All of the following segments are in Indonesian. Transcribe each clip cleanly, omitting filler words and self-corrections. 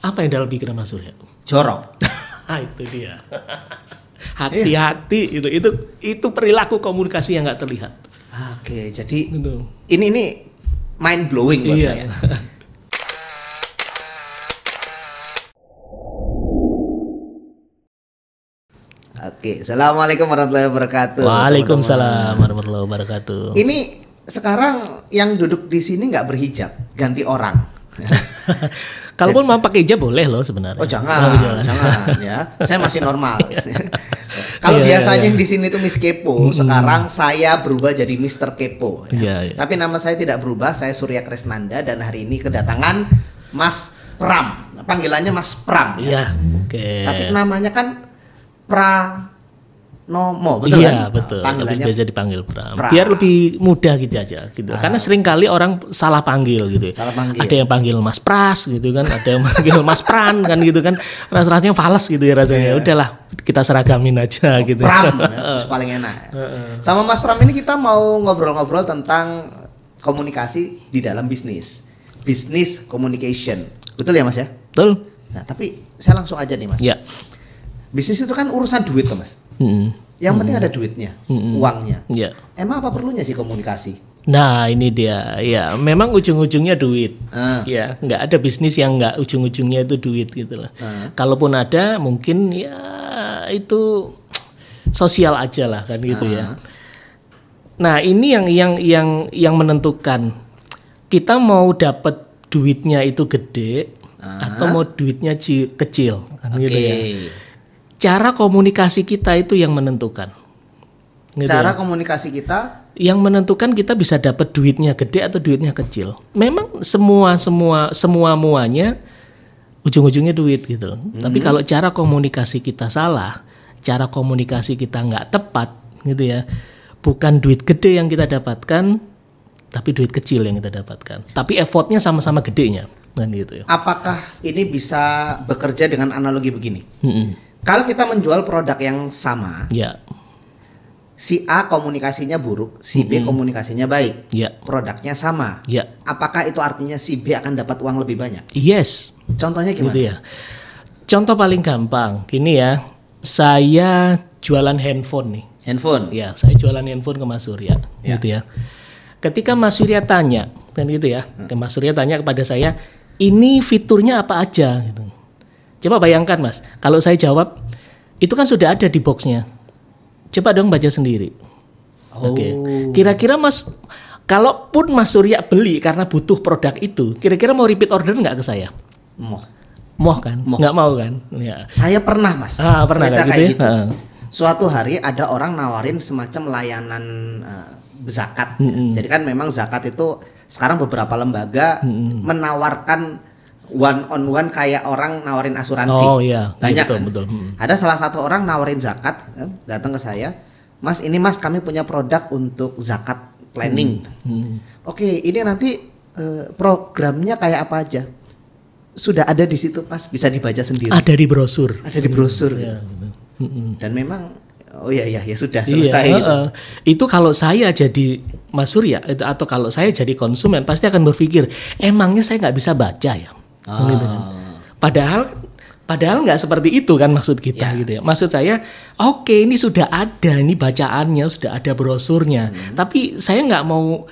Apa yang dalam pikiran Mas Surya? Jorok. Itu dia. Hati-hati itu perilaku komunikasi yang nggak terlihat. Oke, jadi Gitu. ini mind blowing buat Iya. saya. Oke, assalamualaikum warahmatullahi wabarakatuh. Waalaikumsalam warahmatullahi wabarakatuh. Ini sekarang yang duduk di sini nggak berhijab, ganti orang. Kalaupun mau pakai hijab boleh loh sebenarnya. Oh jangan ya. Saya masih normal. Kalau Iya, biasanya iya. yang di sini tuh Miss Kepo, sekarang saya berubah jadi Mr. Kepo. Ya. Iya, iya. Tapi nama saya tidak berubah, saya Surya Kresnanda dan hari ini kedatangan Mas Pram. Panggilannya Mas Pram. Iya, oke. Tapi namanya kan Pranomo, betul Iya, kan? betul. Panggilannya Lebih biasa dipanggil Pram. Pram. Biar lebih mudah gitu aja gitu. Karena sering kali orang salah panggil gitu. Salah panggil. Ada yang panggil Mas Pras gitu kan, ada yang panggil Mas Pran kan gitu kan. Rasanya fales gitu ya rasanya. Udahlah, kita seragamin aja gitu. Pram, ya, terus paling enak. Sama Mas Pram ini kita mau ngobrol-ngobrol tentang komunikasi di dalam bisnis. Business communication. Betul ya Mas ya? Betul? Nah, tapi saya langsung aja nih Mas. Ya. Bisnis itu kan urusan duit tuh Mas. Mm-mm. Yang penting ada duitnya, uangnya. Ya. Emang apa perlunya sih komunikasi? Nah ini dia, ya memang ujung-ujungnya duit, Ah. ya nggak ada bisnis yang nggak ujung-ujungnya itu duit gitu lah. Kalaupun ada mungkin ya itu sosial aja lah kan gitu ya. Nah ini yang menentukan kita mau dapat duitnya itu gede atau mau duitnya kecil kan gitu ya. Cara komunikasi kita itu yang menentukan. Gitu Cara ya. komunikasi kita Yang menentukan kita bisa dapat duitnya gede atau duitnya kecil. Memang semua muanya ujung-ujungnya duit gitu loh. Tapi kalau cara komunikasi kita salah, cara komunikasi kita nggak tepat gitu ya. Bukan duit gede yang kita dapatkan, tapi duit kecil yang kita dapatkan. Tapi effortnya sama-sama gedenya kan gitu ya. apakah ini bisa bekerja dengan analogi begini? Kalau kita menjual produk yang sama, Ya, si A komunikasinya buruk, si B komunikasinya baik, ya, produknya sama. ya. Apakah itu artinya si B akan dapat uang lebih banyak? Yes. Contohnya gimana? Gitu ya. Contoh paling gampang, gini ya. Saya jualan handphone nih. Handphone. Ya, saya jualan handphone ke Mas Surya, Ya. gitu ya. Ketika Mas Surya tanya, kan gitu ya. Mas Surya tanya kepada saya, ini fiturnya apa aja gitu. Coba bayangkan Mas, kalau saya jawab, itu kan sudah ada di boxnya. Coba dong baca sendiri. Oh. Oke. Kira-kira Mas, kalaupun Mas Surya beli karena butuh produk itu, kira-kira mau repeat order nggak ke saya? Moh. Mau kan? Mau. Nggak mau kan? Ya. Saya pernah Mas. Pernah cerita kan kayak gitu ya? gitu. Suatu hari ada orang nawarin semacam layanan zakat. Jadi kan memang zakat itu sekarang beberapa lembaga menawarkan one on one kayak orang nawarin asuransi. Oh iya, Banyak betul, kan? betul. Ada salah satu orang nawarin zakat, datang ke saya, Mas ini Mas kami punya produk untuk zakat planning. Oke, ini nanti programnya kayak apa aja? Sudah ada di situ Mas, bisa dibaca sendiri. Ada di brosur. Ada di brosur gitu. Ya, gitu. Dan memang oh ya sudah Iya, selesai gitu. Itu kalau saya jadi Mas Surya atau kalau saya jadi konsumen pasti akan berpikir emangnya saya nggak bisa baca ya, gitu kan. Padahal nggak seperti itu kan maksud kita gitu ya. Maksud saya oke, ini sudah ada, ini bacaannya sudah ada brosurnya. Tapi saya nggak mau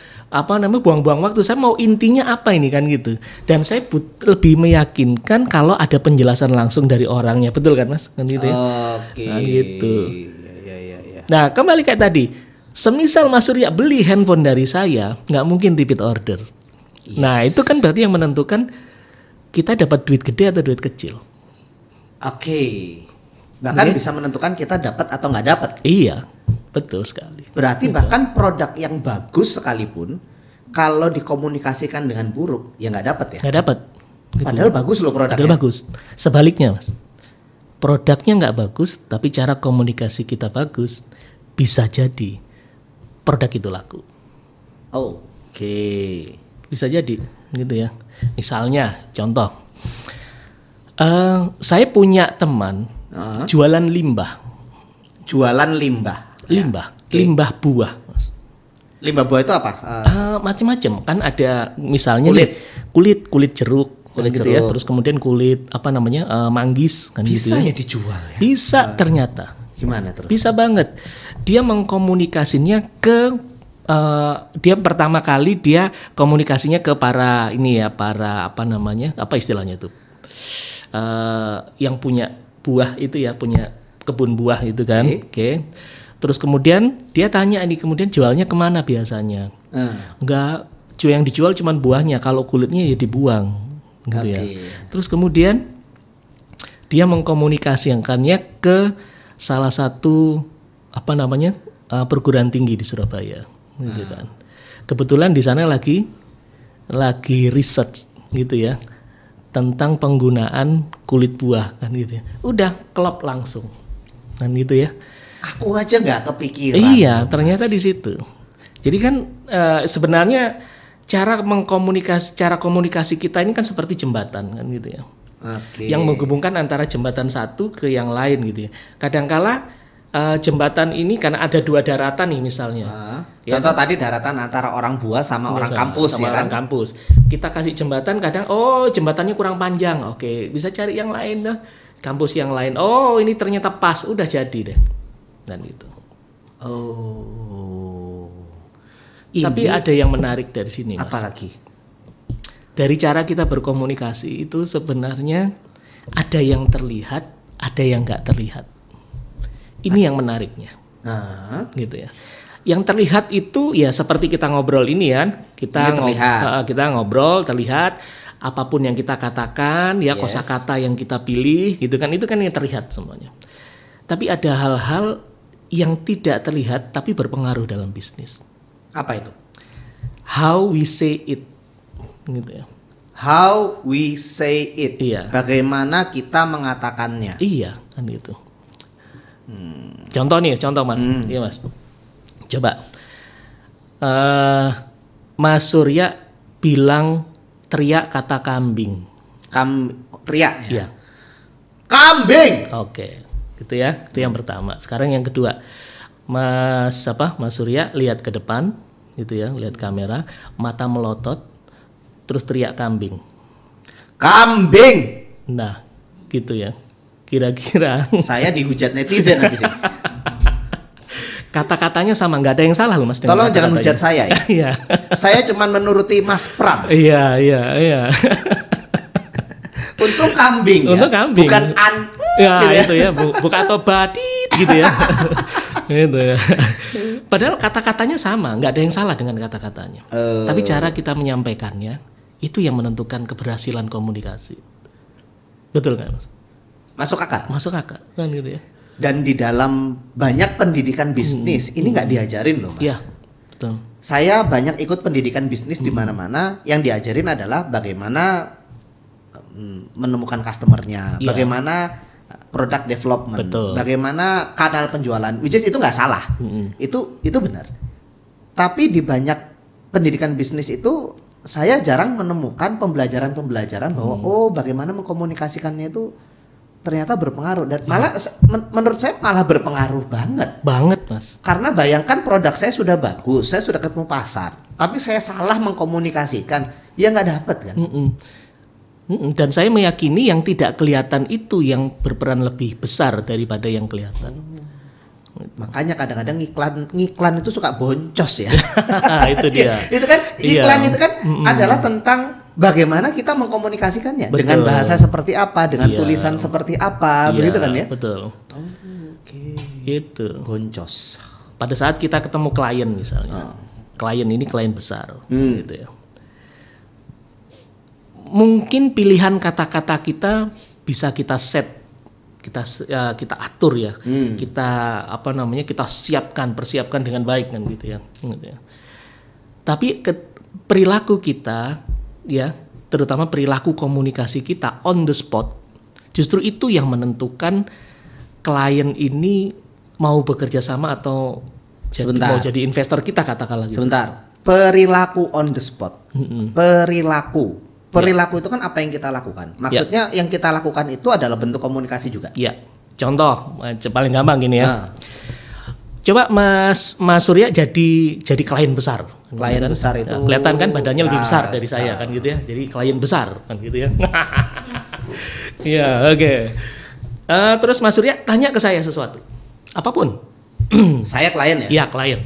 buang-buang waktu. Saya mau intinya apa ini kan gitu. Dan saya lebih meyakinkan kalau ada penjelasan langsung dari orangnya, betul kan Mas? Kan gitu ya. Oke. Nah, gitu. Ya. Nah, kembali kayak tadi, semisal Mas Surya beli handphone dari saya, nggak mungkin repeat order. Nah, itu kan berarti yang menentukan kita dapat duit gede atau duit kecil. Oke. Bahkan bisa menentukan kita dapat atau nggak dapat. Iya, betul sekali. Berarti bahkan produk yang bagus sekalipun kalau dikomunikasikan dengan buruk ya nggak dapat ya. Nggak dapat. Gitu. Padahal bagus loh produknya. Padahal bagus. Sebaliknya, Mas. Produknya nggak bagus, tapi cara komunikasi kita bagus, bisa jadi produk itu laku. Oke. Bisa jadi, gitu ya. Misalnya, contoh, saya punya teman jualan limbah. Jualan limbah. Limbah buah. Mas. Limbah buah itu apa? Macam-macam kan ada, misalnya Kulit. nih, kulit jeruk, Kulit gitu ya. jeruk. Terus kemudian kulit manggis kan Bisa gitu ya. ya dijual ya? Bisa ternyata. Gimana terus? Bisa banget. Dia mengkomunikasinya ke dia pertama kali dia komunikasinya ke para apa istilahnya itu? Yang punya buah itu ya, punya kebun buah itu kan. Oke. Terus kemudian dia tanya ini, kemudian jualnya kemana biasanya? Enggak, yang dijual cuma buahnya, kalau kulitnya ya dibuang gitu ya. Terus kemudian dia mengkomunikasikannya ke salah satu perguruan tinggi di Surabaya gitu kan. Kebetulan di sana lagi research gitu ya tentang penggunaan kulit buah kan gitu ya. Udah klop langsung kan gitu ya. Aku aja nggak kepikiran. Iya, ternyata di situ. Jadi kan sebenarnya cara komunikasi kita ini kan seperti jembatan kan gitu ya. Yang menghubungkan antara jembatan satu ke yang lain gitu ya. Kadangkala jembatan ini karena ada dua daratan nih misalnya. Contoh tadi daratan antara orang buah sama orang kampus ya kan? Orang kampus. Kita kasih jembatan kadang jembatannya kurang panjang. Oke, bisa cari yang lain dah. Kampus yang lain. Oh, ini ternyata pas, udah jadi deh. Dan itu. Tapi ada yang menarik dari sini, Mas. Apalagi? Dari cara kita berkomunikasi itu sebenarnya ada yang terlihat, ada yang nggak terlihat. Ini yang menariknya, gitu ya. Yang terlihat itu ya seperti kita ngobrol ini kan, kita ngobrol terlihat, apapun yang kita katakan, ya kosakata yang kita pilih, gitu kan, itu kan yang terlihat semuanya. Tapi ada hal-hal yang tidak terlihat tapi berpengaruh dalam bisnis. Apa itu? How we say it, gitu ya. How we say it. Iya. Bagaimana kita mengatakannya. Iya, kan gitu. Contoh Mas. Iya Mas. Coba. Mas Surya bilang teriak kata kambing. Teriak ya? Iya. Kambing. Oke. Gitu ya. Itu yang pertama. Sekarang yang kedua. Mas Surya lihat ke depan gitu ya, lihat kamera, mata melotot terus teriak kambing. Kambing. Nah, gitu ya. Kira-kira saya dihujat netizen habis ini. Kata-katanya sama, nggak ada yang salah loh Mas. Tolong jangan hujat saya ya. Iya. Saya cuma menuruti Mas Pram. Iya. Untuk kambing. Untuk kambing. Bukan ya, gitu ya. Itu ya, bukan atau badit gitu ya. Gitu ya. Padahal kata-katanya sama, nggak ada yang salah dengan kata-katanya. Tapi cara kita menyampaikannya itu yang menentukan keberhasilan komunikasi. Betul nggak Mas? Masuk akal. Masuk akal kan gitu ya. Dan di dalam banyak pendidikan bisnis ini nggak diajarin loh Mas. Iya, betul. Saya banyak ikut pendidikan bisnis di mana-mana, yang diajarin adalah bagaimana menemukan customernya, bagaimana product development, betul. Bagaimana kanal penjualan, which is itu nggak salah, itu benar. Tapi di banyak pendidikan bisnis itu saya jarang menemukan pembelajaran bahwa bagaimana mengkomunikasikannya itu ternyata berpengaruh dan malah menurut saya malah berpengaruh banget Mas. Karena bayangkan produk saya sudah bagus, saya sudah ketemu pasar, tapi saya salah mengkomunikasikan, ya nggak dapet kan. Dan saya meyakini yang tidak kelihatan itu yang berperan lebih besar daripada yang kelihatan. Makanya kadang-kadang ngiklan itu suka boncos ya. Itu dia. Itu kan iklan itu kan adalah tentang bagaimana kita mengkomunikasikannya. Betul. Dengan bahasa seperti apa, dengan tulisan seperti apa, begitu kan ya? Betul. Itu. Boncos. Pada saat kita ketemu klien misalnya, klien ini klien besar, gitu ya. Mungkin pilihan kata-kata kita bisa kita set, kita atur ya, kita persiapkan dengan baik kan gitu ya. Tapi perilaku kita ya, terutama perilaku komunikasi kita on the spot, justru itu yang menentukan klien ini mau bekerja sama atau mau jadi investor kita, katakanlah gitu. Sebentar, perilaku on the spot, perilaku itu kan apa yang kita lakukan. Maksudnya yang kita lakukan itu adalah bentuk komunikasi juga. Iya. Contoh paling gampang gini ya. Coba Mas Surya jadi klien besar. Klien kan? besar itu kelihatan kan badannya lebih ya, besar dari saya kan gitu ya. Jadi klien besar kan gitu ya. Iya, oke. Terus Mas Surya tanya ke saya sesuatu. Apapun. Saya klien ya? Iya, klien.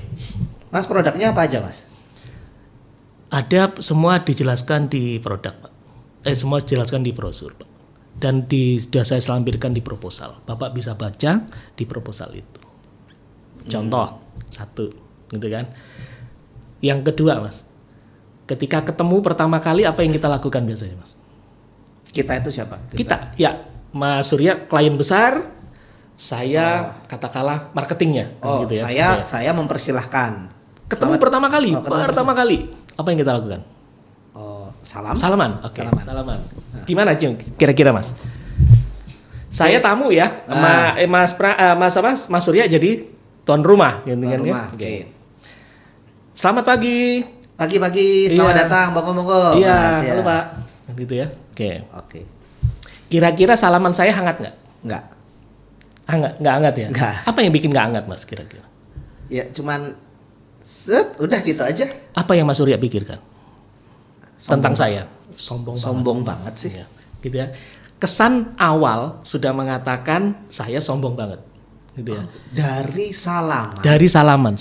Mas, produknya apa aja, Mas? Ada, semua dijelaskan di produk, Pak. Semua dijelaskan di brosur, Pak. Dan sudah saya lampirkan di proposal. Bapak bisa baca di proposal itu. Contoh, satu, gitu kan. Yang kedua, Mas. Ketika ketemu pertama kali, apa yang kita lakukan biasanya, Mas? Kita itu siapa? Kita, ya. Mas Surya, klien besar. Saya, katakanlah, marketingnya. Oh, gitu ya. saya mempersilahkan. Ketemu pertama kali, apa yang kita lakukan? Oh, Salaman, oke. Salaman. Di mana, Jung? Kira-kira, Mas? Saya tamu ya, Mas Surya jadi tuan rumah, gitu kan ya. Oke. Selamat pagi. Pagi-pagi, selamat datang, monggo. Iya, halo Pak. Gitu ya. Oke. Kira-kira salaman saya hangat nggak? Nggak hangat ya? Nggak. Apa yang bikin nggak hangat, Mas, kira-kira? Ya, cuman udah gitu aja. Apa yang Mas Surya pikirkan? Tentang saya? Sombong banget sih. Ya, gitu ya. Kesan awal sudah mengatakan saya sombong banget. Gitu ya. Dari salaman.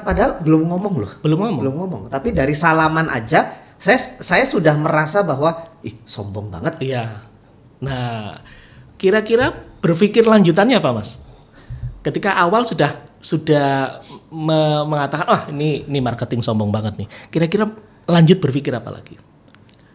Padahal belum ngomong loh. Belum ngomong. Tapi dari salaman aja saya sudah merasa bahwa sombong banget. Iya. Nah, kira-kira berpikir lanjutannya apa, Mas? Ketika awal sudah mengatakan ini marketing sombong banget nih. Kira-kira lanjut berpikir apa lagi?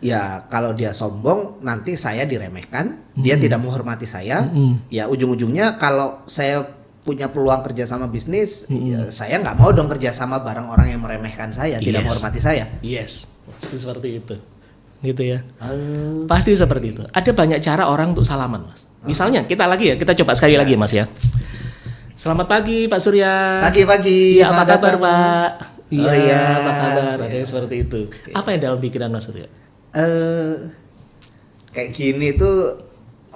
Ya, kalau dia sombong nanti saya diremehkan, dia tidak menghormati saya. Ya, ujung-ujungnya kalau saya punya peluang kerja sama bisnis, ya, saya nggak mau dong kerja sama bareng orang yang meremehkan saya, tidak menghormati saya. Yes, pasti seperti itu, gitu ya. Pasti seperti itu. Ada banyak cara orang untuk salaman, Mas. Misalnya kita coba sekali lagi, Mas ya. Selamat pagi, Pak Surya. Pagi. Ya, apa kabar, Pak? Iya, apa kabar? Ada yang seperti itu. Apa yang dalam pikiran Mas Surya? Kayak gini tuh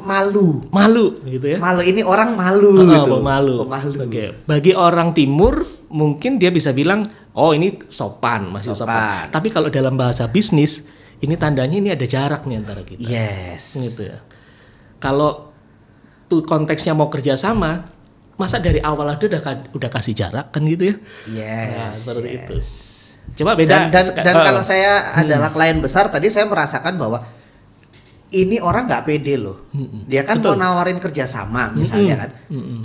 malu gitu ya. Malu, ini orang malu gitu. Malu. Oke. Bagi orang timur mungkin dia bisa bilang, oh ini sopan, masih sopan. Tapi kalau dalam bahasa bisnis, ini tandanya ini ada jarak nih antara kita. Yes. Gitu ya. Kalau tuh konteksnya mau kerja sama, masa dari awal aja udah kasih jarak kan gitu ya? Yes. Nah, seperti itu. Coba beda. Dan kalau saya adalah klien besar, tadi saya merasakan bahwa ini orang nggak pede loh. Dia kan mau nawarin kerjasama misalnya kan,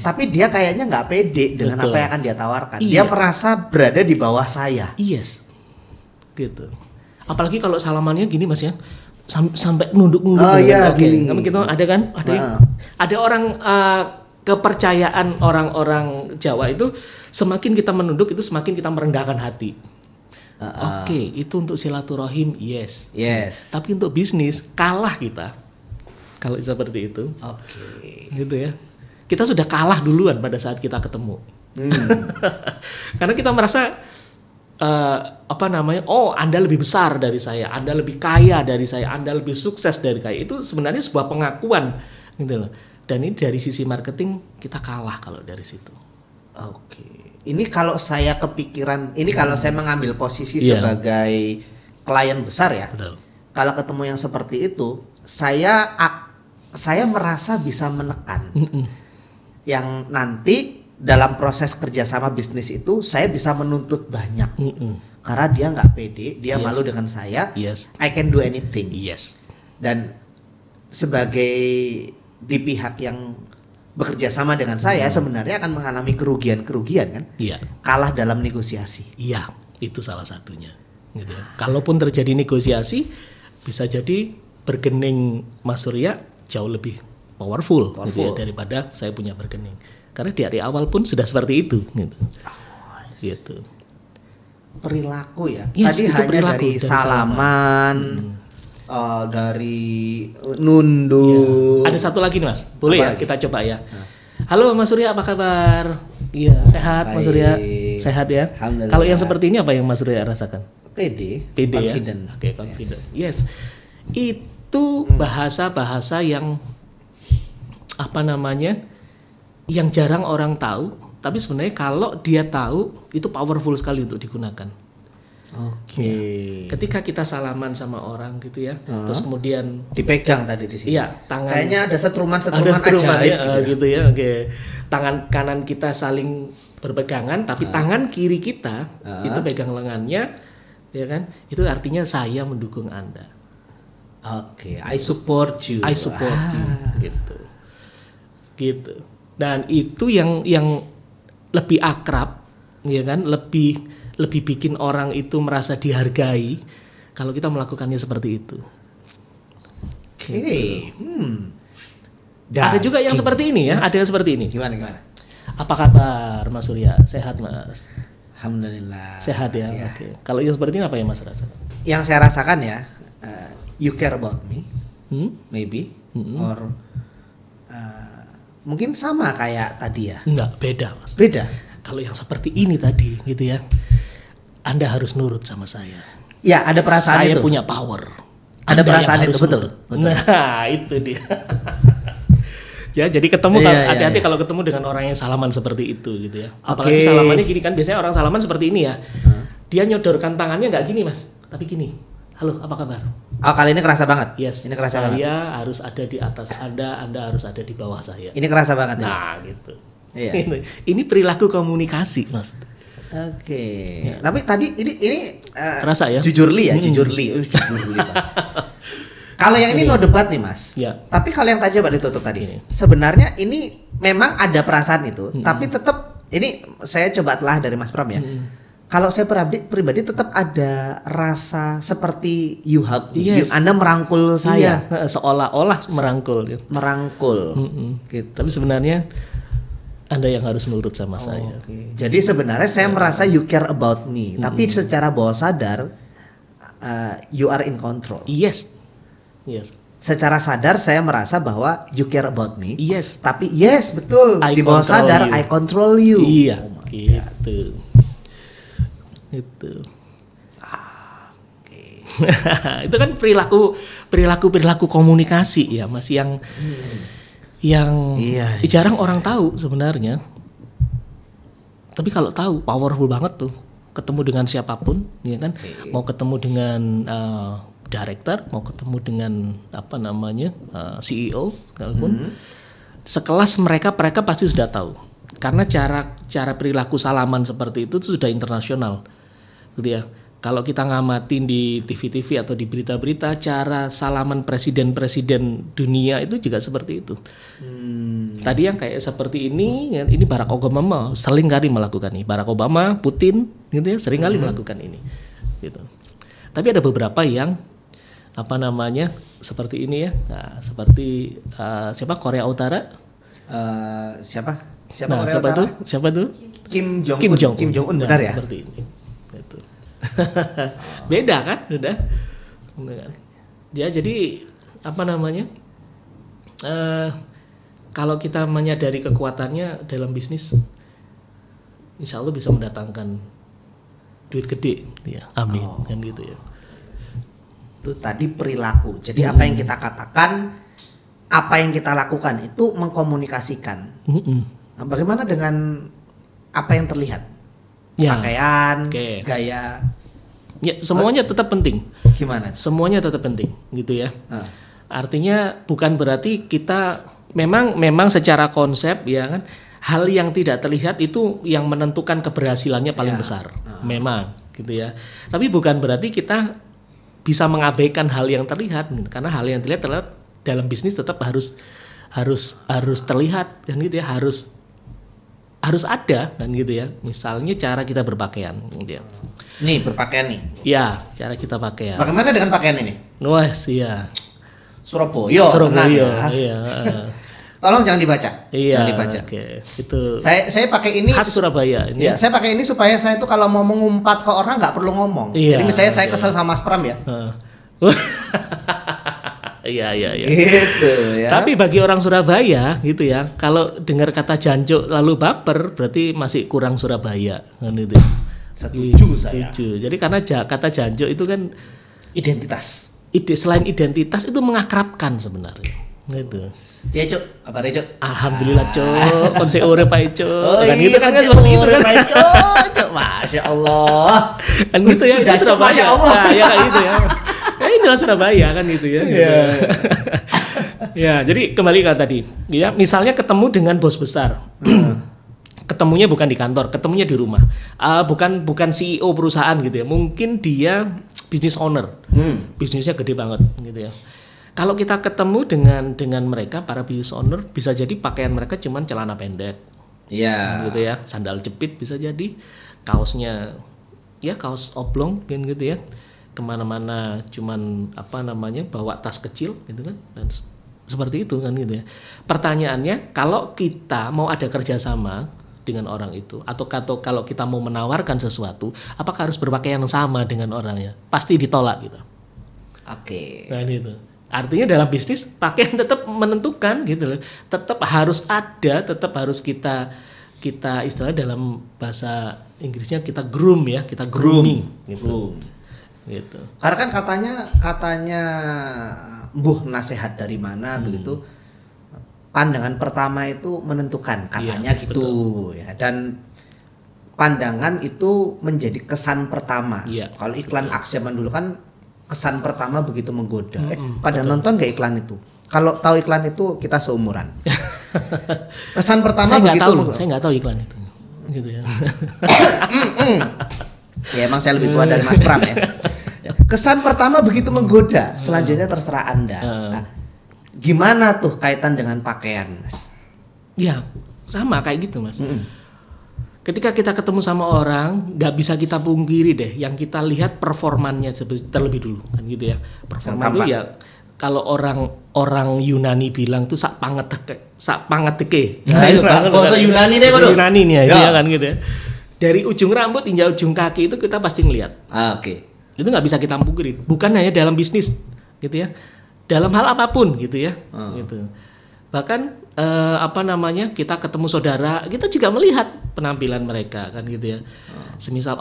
tapi dia kayaknya nggak pede dengan apa yang akan dia tawarkan. Dia merasa berada di bawah saya. Yes, gitu. Apalagi kalau salamannya gini, Mas ya, sampai nunduk-nunduk. Oh iya, gini. Gitu ada kan? Ada orang kepercayaan orang-orang Jawa itu semakin kita menunduk itu semakin kita merendahkan hati. Oke, itu untuk silaturahim, yes. Tapi untuk bisnis kalah kita. Kalau seperti itu. Oke. Gitu ya. Kita sudah kalah duluan pada saat kita ketemu. Karena kita merasa Anda lebih besar dari saya, Anda lebih kaya dari saya, Anda lebih sukses dari saya. Itu sebenarnya sebuah pengakuan, gitu loh. Dan ini dari sisi marketing kita kalah kalau dari situ. Oke. Ini kalau saya kepikiran, kalau saya mengambil posisi sebagai klien besar ya. Betul. Kalau ketemu yang seperti itu, saya merasa bisa menekan. Yang nanti dalam proses kerjasama bisnis itu saya bisa menuntut banyak. Karena dia nggak pede, dia malu dengan saya. I can do anything. Dan sebagai di pihak yang bekerja sama dengan saya sebenarnya akan mengalami kerugian kan? Kalah dalam negosiasi. Iya, itu salah satunya. Gitu ya. Kalaupun terjadi negosiasi, bisa jadi bergening Mas Surya jauh lebih powerful. Gitu ya, daripada saya punya bergening. Karena dari awal pun sudah seperti itu. Gitu. Perilaku ya. Tadi hanya dari salaman. Dari nunduk. Ada satu lagi nih, Mas. Boleh ya kita coba ya. Halo Mas Surya, apa kabar? Iya, sehat. Baik. Mas Surya. Sehat ya. Kalau yang seperti ini apa yang Mas Surya rasakan? Pede confident. Ya. Oke, confident. Yes. Itu bahasa-bahasa yang yang jarang orang tahu, Tapi sebenarnya kalau dia tahu itu powerful sekali untuk digunakan. Oke. Ya. Ketika kita salaman sama orang gitu ya, terus kemudian dipegang tadi di sini. Iya, tangan. Kayaknya ada setruman ajaib ya, gitu ya. Oke. Tangan kanan kita saling berpegangan, tapi tangan kiri kita itu pegang lengannya, ya kan? Itu artinya saya mendukung Anda. Oke, I support you. I support you, gitu. Dan itu yang lebih akrab, ya kan? Lebih bikin orang itu merasa dihargai kalau kita melakukannya seperti itu. Oke. Ada juga yang seperti ini ya, ada yang seperti ini. Gimana? Apa kabar Mas Surya? Sehat Mas? Alhamdulillah. Sehat ya. Oke. Kalau yang seperti ini apa yang Mas rasakan? Yang saya rasakan ya, you care about me, maybe, or mungkin sama kayak tadi ya. Enggak, beda Mas. Beda. Kalau yang seperti ini tadi gitu ya, Anda harus nurut sama saya. Ya, ada perasaan saya itu. Saya punya power. Ada Anda perasaan itu, betul. Nah, itu dia. Ya, jadi ketemu hati-hati kalau ketemu dengan orang yang salaman seperti itu gitu ya. Apalagi salamannya gini kan, biasanya orang salaman seperti ini ya. Dia nyodorkan tangannya nggak gini Mas, tapi gini. Halo, apa kabar? Oh, kali ini kerasa banget. Yes, ini kerasa saya banget. harus ada di atas Anda harus ada di bawah saya. Ini kerasa banget. Nah, gitu. Iya. Ini perilaku komunikasi, Mas. Oke. Ya. Tapi tadi ini terasa ya? Jujurli. Kalau yang ini no debat nih, Mas. Ya. Tapi kalau yang tadi coba ditutup tadi. Sebenarnya ini memang ada perasaan itu, tapi tetap ini saya coba telah dari Mas Pram ya. Kalau saya pribadi tetap ada rasa seperti you hug, Anda merangkul saya. Iya, seolah-olah merangkul. Merangkul. Gitu. Tapi sebenarnya Anda yang harus nurut sama saya. Okay. Jadi sebenarnya saya merasa you care about me, tapi secara bawah sadar you are in control. Yes. Secara sadar saya merasa bahwa you care about me. Yes. Tapi betul I di bawah sadar you. I control you. Iya. Gitu. Itu. Itu kan perilaku komunikasi ya Mas yang jarang orang tahu sebenarnya. Tapi kalau tahu powerful banget tuh. Ketemu dengan siapapun, ya kan? Mau ketemu dengan director, mau ketemu dengan CEO, sekalipun sekelas mereka pasti sudah tahu. Karena cara perilaku salaman seperti itu sudah internasional. Gitu ya. Kalau kita ngamatin di TV-TV atau di berita-berita, cara salaman presiden-presiden dunia itu juga seperti itu. Tadi yang kayak seperti ini Barack Obama sering kali melakukan ini. Barack Obama, Putin, gitu ya, sering kali melakukan ini. Gitu. Tapi ada beberapa yang seperti ini ya. Nah, seperti Korea Utara. Siapa tuh? Kim Jong Un, benar ya? Seperti ini. Gitu. Beda kan? Udah. Ya jadi kalau kita menyadari kekuatannya dalam bisnis, insya Allah bisa mendatangkan duit gede, ya. Amin, kan gitu ya. Itu tadi perilaku. Jadi apa yang kita katakan, apa yang kita lakukan itu mengkomunikasikan. Nah, bagaimana dengan apa yang terlihat? Ya. Pakaian, gaya. Ya, semuanya tetap penting. Gimana? Semuanya tetap penting, gitu ya. Artinya bukan berarti kita memang secara konsep ya kan, hal yang tidak terlihat itu yang menentukan keberhasilannya paling besar. Memang, gitu ya. Tapi bukan berarti kita bisa mengabaikan hal yang terlihat, gitu. Karena hal yang terlihat dalam bisnis tetap harus terlihat, kan gitu ya, harus ada, kan gitu ya. Misalnya cara kita berpakaian, gitu ya. Nih berpakaian nih. Ya, cara kita pakaian. Bagaimana dengan pakaian ini? Nuas, iya. Surabaya. Ya. Iya. Tolong jangan dibaca. Iya. Jangan dibaca. Oke. Itu. Saya pakai ini. Khas Surabaya ini. Ya, saya pakai ini supaya saya tuh kalau mau mengumpat ke orang nggak perlu ngomong. Iya, jadi misalnya saya kesel sama Mas Pram ya. Iya. Gitu ya. Tapi bagi orang Surabaya gitu ya, kalau dengar kata jancuk lalu baper berarti masih kurang Surabaya, kan itu. Setuju saya. Jadi karena kata jancuk itu kan identitas. Selain identitas itu mengakrabkan sebenarnya, Gitu. Ya Cuk, kabarnya Cuk? Alhamdulillah Cuk, konse urip ae Cuk. Oh Kan iya, gitu kan Cuk, seperti itu kan. baik, Cuk. Masya Allah. Kan gitu ya, Sudah, itu Cuk, Masya Allah. Nah, ya kayak gitu ya. Ya ini adalah Surabaya kan gitu ya. Gitu. Iya. Ya, jadi kembali ke tadi. Ya, misalnya ketemu dengan bos besar. Ketemunya bukan di kantor, ketemunya di rumah. Bukan CEO perusahaan gitu ya. Mungkin dia business owner. Bisnisnya gede banget gitu ya. Kalau kita ketemu dengan mereka para business owner, bisa jadi pakaian mereka cuman celana pendek. Iya. Gitu ya, sandal jepit bisa jadi, kaosnya ya kaos oblong kan gitu ya. Kemana-mana cuman bawa tas kecil gitu kan. Dan seperti itu kan gitu ya. Pertanyaannya, kalau kita mau ada kerjasama dengan orang itu, atau kalau kita mau menawarkan sesuatu, apakah harus berpakaian yang sama dengan orangnya? Pasti ditolak gitu. Oke. Nah itu. Artinya dalam bisnis pakaian tetap menentukan gitu loh. Tetap harus ada, tetap harus kita istilah dalam bahasa Inggrisnya kita groom ya, kita grooming gitu. Gitu. Karena kan katanya mbuh nasihat dari mana begitu. Pandangan pertama itu menentukan katanya gitu ya, dan pandangan itu menjadi kesan pertama. Kalau iklan Axe zaman dulu kan kesan pertama begitu menggoda. Pada nonton gak iklan itu? Kalau tahu iklan itu kita seumuran. Kesan pertama saya begitu. Saya nggak tahu iklan itu, gitu ya. Ya emang saya lebih tua dari Mas Pram ya. Kesan pertama begitu menggoda. Selanjutnya terserah Anda. Nah, gimana tuh kaitan dengan pakaian, Mas? Ya sama kayak gitu, Mas. Ketika kita ketemu sama orang, nggak bisa kita pungkiri deh, yang kita lihat performannya terlebih dulu, kan gitu ya. Performa itu ya, kalau orang Yunani bilang tuh sak pangeteke. Nah, itu bahasa Yunani deh, bahasa Yunani nih ya kan gitu ya. Dari ujung rambut hingga ujung kaki itu kita pasti ngelihat. Oke. Itu nggak bisa kita pungkiri. Bukan hanya dalam bisnis, gitu ya. Dalam hal apapun, gitu ya. Gitu. Bahkan kita ketemu saudara, kita juga melihat penampilan mereka kan gitu ya. Semisal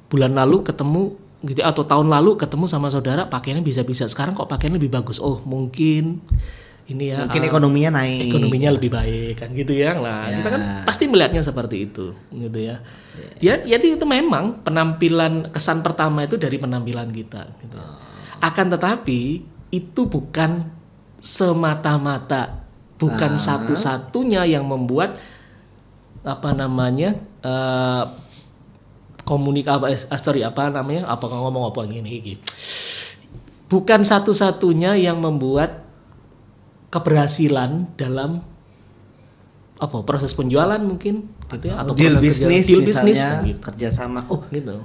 bulan lalu ketemu gitu atau tahun lalu ketemu sama saudara pakaiannya bisa-bisa, sekarang kok pakaiannya lebih bagus. Mungkin ini ya, mungkin ekonominya naik. Ekonominya lebih baik kan gitu ya. Nah, kita kan pasti melihatnya seperti itu gitu ya. Jadi itu memang penampilan, kesan pertama itu dari penampilan kita gitu. Akan tetapi itu bukan semata-mata, bukan satu-satunya yang membuat bukan satu-satunya yang membuat keberhasilan dalam proses penjualan mungkin gitu ya, atau deal bisnis gitu. Kerjasama. Gitu.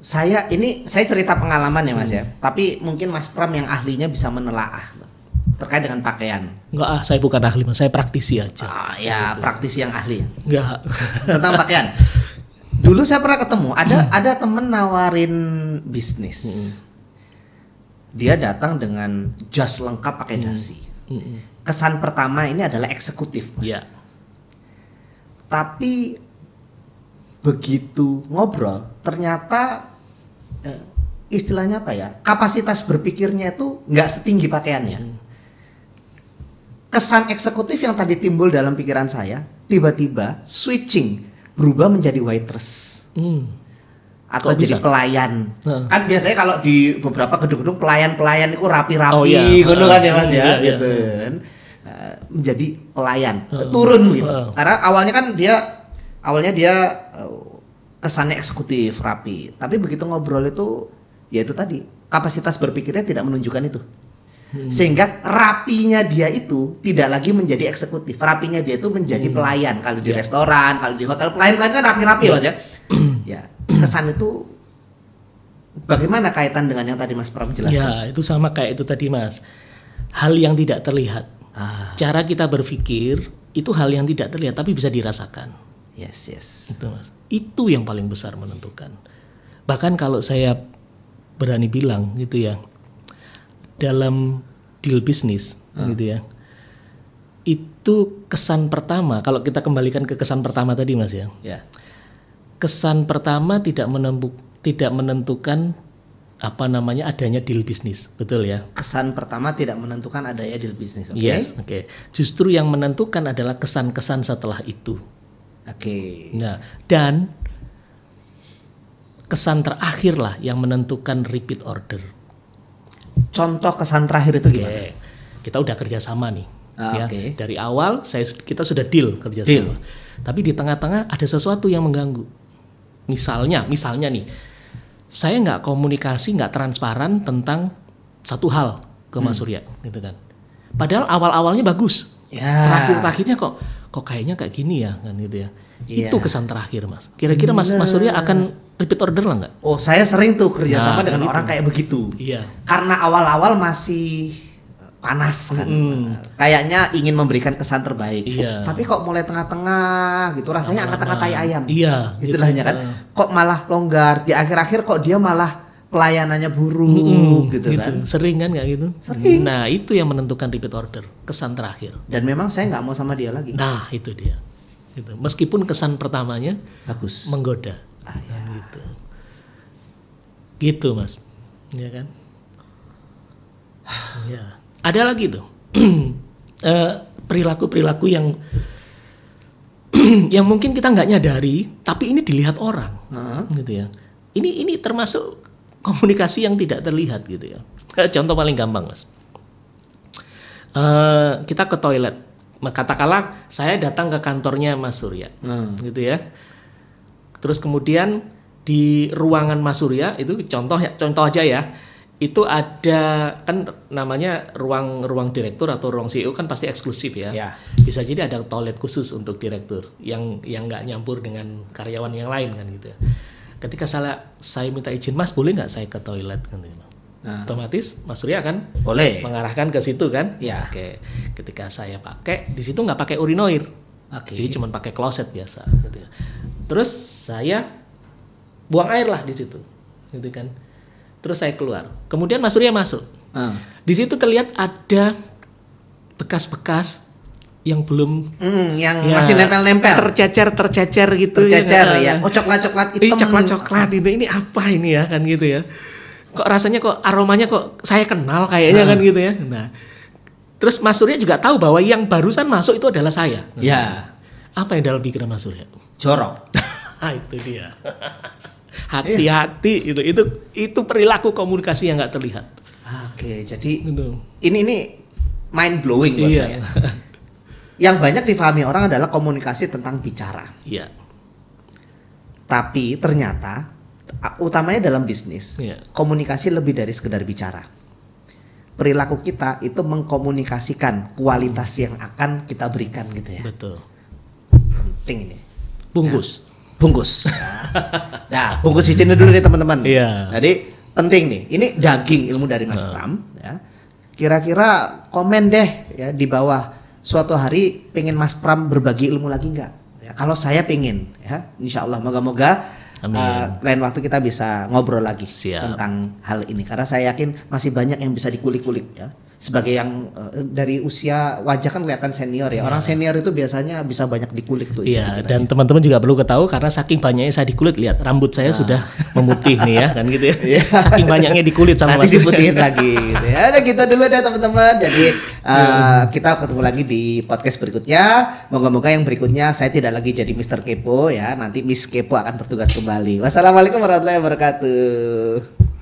Saya cerita pengalaman ya Mas ya, tapi mungkin Mas Pram yang ahlinya bisa menelaah terkait dengan pakaian. Enggak, saya bukan ahli, Mas. Saya praktisi aja. Ya, gitu. Praktisi yang ahli. Enggak. Tentang pakaian. Dulu saya pernah ketemu, ada temen nawarin bisnis. Dia datang dengan jas lengkap pakai dasi. Kesan pertama ini adalah eksekutif, Mas. Ya. Tapi begitu ngobrol, ternyata istilahnya apa ya? Kapasitas berpikirnya itu nggak setinggi pakaiannya. Kesan eksekutif yang tadi timbul dalam pikiran saya tiba-tiba switching, berubah menjadi waitress atau jadi pelayan. Kan biasanya kalau di beberapa gedung-gedung pelayan itu rapi-rapi gitu kan ya Mas ya, gitu kan. Menjadi pelayan, turun gitu. Karena awalnya dia kesannya eksekutif, rapi. Tapi begitu ngobrol itu, ya itu tadi, kapasitas berpikirnya tidak menunjukkan itu. Sehingga rapinya dia itu tidak lagi menjadi eksekutif, rapinya dia itu menjadi pelayan. Kalau di restoran, kalau di hotel, pelayan kan rapi-rapi Mas ya. Ya, kesan itu bagaimana kaitan dengan yang tadi Mas Pram jelaskan? Ya, itu sama kayak itu tadi Mas. Hal yang tidak terlihat. Cara kita berpikir itu hal yang tidak terlihat tapi bisa dirasakan. Yes. Itu Mas. Itu yang paling besar menentukan. Bahkan kalau saya berani bilang gitu ya, dalam deal bisnis gitu ya, itu kesan pertama, kalau kita kembalikan ke kesan pertama tadi Mas ya, kesan pertama tidak menentukan adanya deal bisnis, betul ya? Kesan pertama tidak menentukan adanya deal bisnis, oke? Yes, oke. Justru yang menentukan adalah kesan-kesan setelah itu. Oke. Nah, dan kesan terakhir lah yang menentukan repeat order. Contoh kesan terakhir itu gimana? Oke. Kita udah kerjasama nih, ya. Oke. Dari awal kita sudah deal kerjasama. Tapi di tengah-tengah ada sesuatu yang mengganggu. Misalnya nih, saya nggak komunikasi, nggak transparan tentang satu hal ke Mas Surya, gitu kan. Padahal awal-awalnya bagus, terakhir-terakhirnya kok kayaknya kayak gini ya, kan gitu ya. Itu kesan terakhir, Mas. Kira-kira Mas Surya akan repeat order lah nggak? Oh, saya sering tuh kerjasama dengan orang kayak begitu. Iya. Karena awal-awal masih panas kan, kayaknya ingin memberikan kesan terbaik. Iya. Tapi kok mulai tengah-tengah gitu, rasanya angkat-angkat tai ayam. Iya. Istilahnya kan, kok malah longgar. Di akhir-akhir kok dia malah pelayanannya buruk gitu kan. Sering kan nggak gitu? Sering. Nah, itu yang menentukan repeat order, kesan terakhir. Dan memang saya nggak mau sama dia lagi. Nah, itu dia. Gitu. Meskipun kesan pertamanya bagus, menggoda. Gitu. Gitu, Mas. Ya kan? Ya. Ada lagi tuh perilaku-perilaku yang yang mungkin kita nggak nyadari, tapi ini dilihat orang, gitu ya. Ini termasuk komunikasi yang tidak terlihat, gitu ya. Contoh paling gampang, Mas. Kita ke toilet, katakanlah saya datang ke kantornya Mas Surya, gitu ya. Terus kemudian di ruangan Mas Surya itu contoh aja ya. Itu ada kan namanya ruang direktur atau ruang CEO kan pasti eksklusif ya. Bisa jadi ada toilet khusus untuk direktur yang nggak nyampur dengan karyawan yang lain kan gitu ya. Ketika saya minta izin, Mas boleh nggak saya ke toilet kan gitu. Otomatis Mas Surya kan boleh mengarahkan ke situ kan. Ya. Oke. Ketika saya pakai di situ nggak pakai urinoir. Jadi cuma pakai kloset biasa gitu ya. Terus saya buang air lah di situ gitu kan. Terus saya keluar. Kemudian Mas Surya masuk. Di situ terlihat ada bekas-bekas yang belum yang masih nempel-nempel. Tercecer gitu ya. Oh, coklat-coklat hitam. Ini coklat-coklat itu. Ini apa ini ya kan gitu ya. Kok rasanya kok aromanya kok saya kenal kayaknya kan gitu ya. Nah, terus Mas Surya juga tahu bahwa yang barusan masuk itu adalah saya. Ya. Apa yang dalam pikiran Mas Surya? Jorok. Itu dia. Hati-hati itu perilaku komunikasi yang nggak terlihat. Oke, jadi gitu. ini mind blowing buat saya. Yang banyak difahami orang adalah komunikasi tentang bicara. Iya. Tapi ternyata utamanya dalam bisnis, komunikasi lebih dari sekedar bicara. Perilaku kita itu mengkomunikasikan kualitas yang akan kita berikan gitu ya. Betul. Penting ini. Bungkus. Nah, bungkus izinnya dulu nih teman-teman. Iya. Jadi penting nih. Ini daging ilmu dari Mas Pram. Ya. Kira-kira komen deh ya di bawah. Suatu hari pengen Mas Pram berbagi ilmu lagi nggak? Ya, kalau saya pengen, ya, insya Allah moga-moga lain waktu kita bisa ngobrol lagi tentang hal ini. Karena saya yakin masih banyak yang bisa dikulik-kulik ya. Sebagai yang dari usia wajah kan kelihatan senior ya. Orang senior itu biasanya bisa banyak dikulik tuh. Iya, dan teman-teman juga perlu ketahui karena saking banyaknya saya dikulik, lihat rambut saya sudah memutih nih ya kan gitu ya. Saking banyaknya dikulit sama nanti diputihin lagi gitu ya. Udah gitu dulu deh teman-teman. Jadi kita ketemu lagi di podcast berikutnya. Moga-moga yang berikutnya saya tidak lagi jadi Mr. Kepo ya. Nanti Miss Kepo akan bertugas kembali. Wassalamualaikum warahmatullahi wabarakatuh.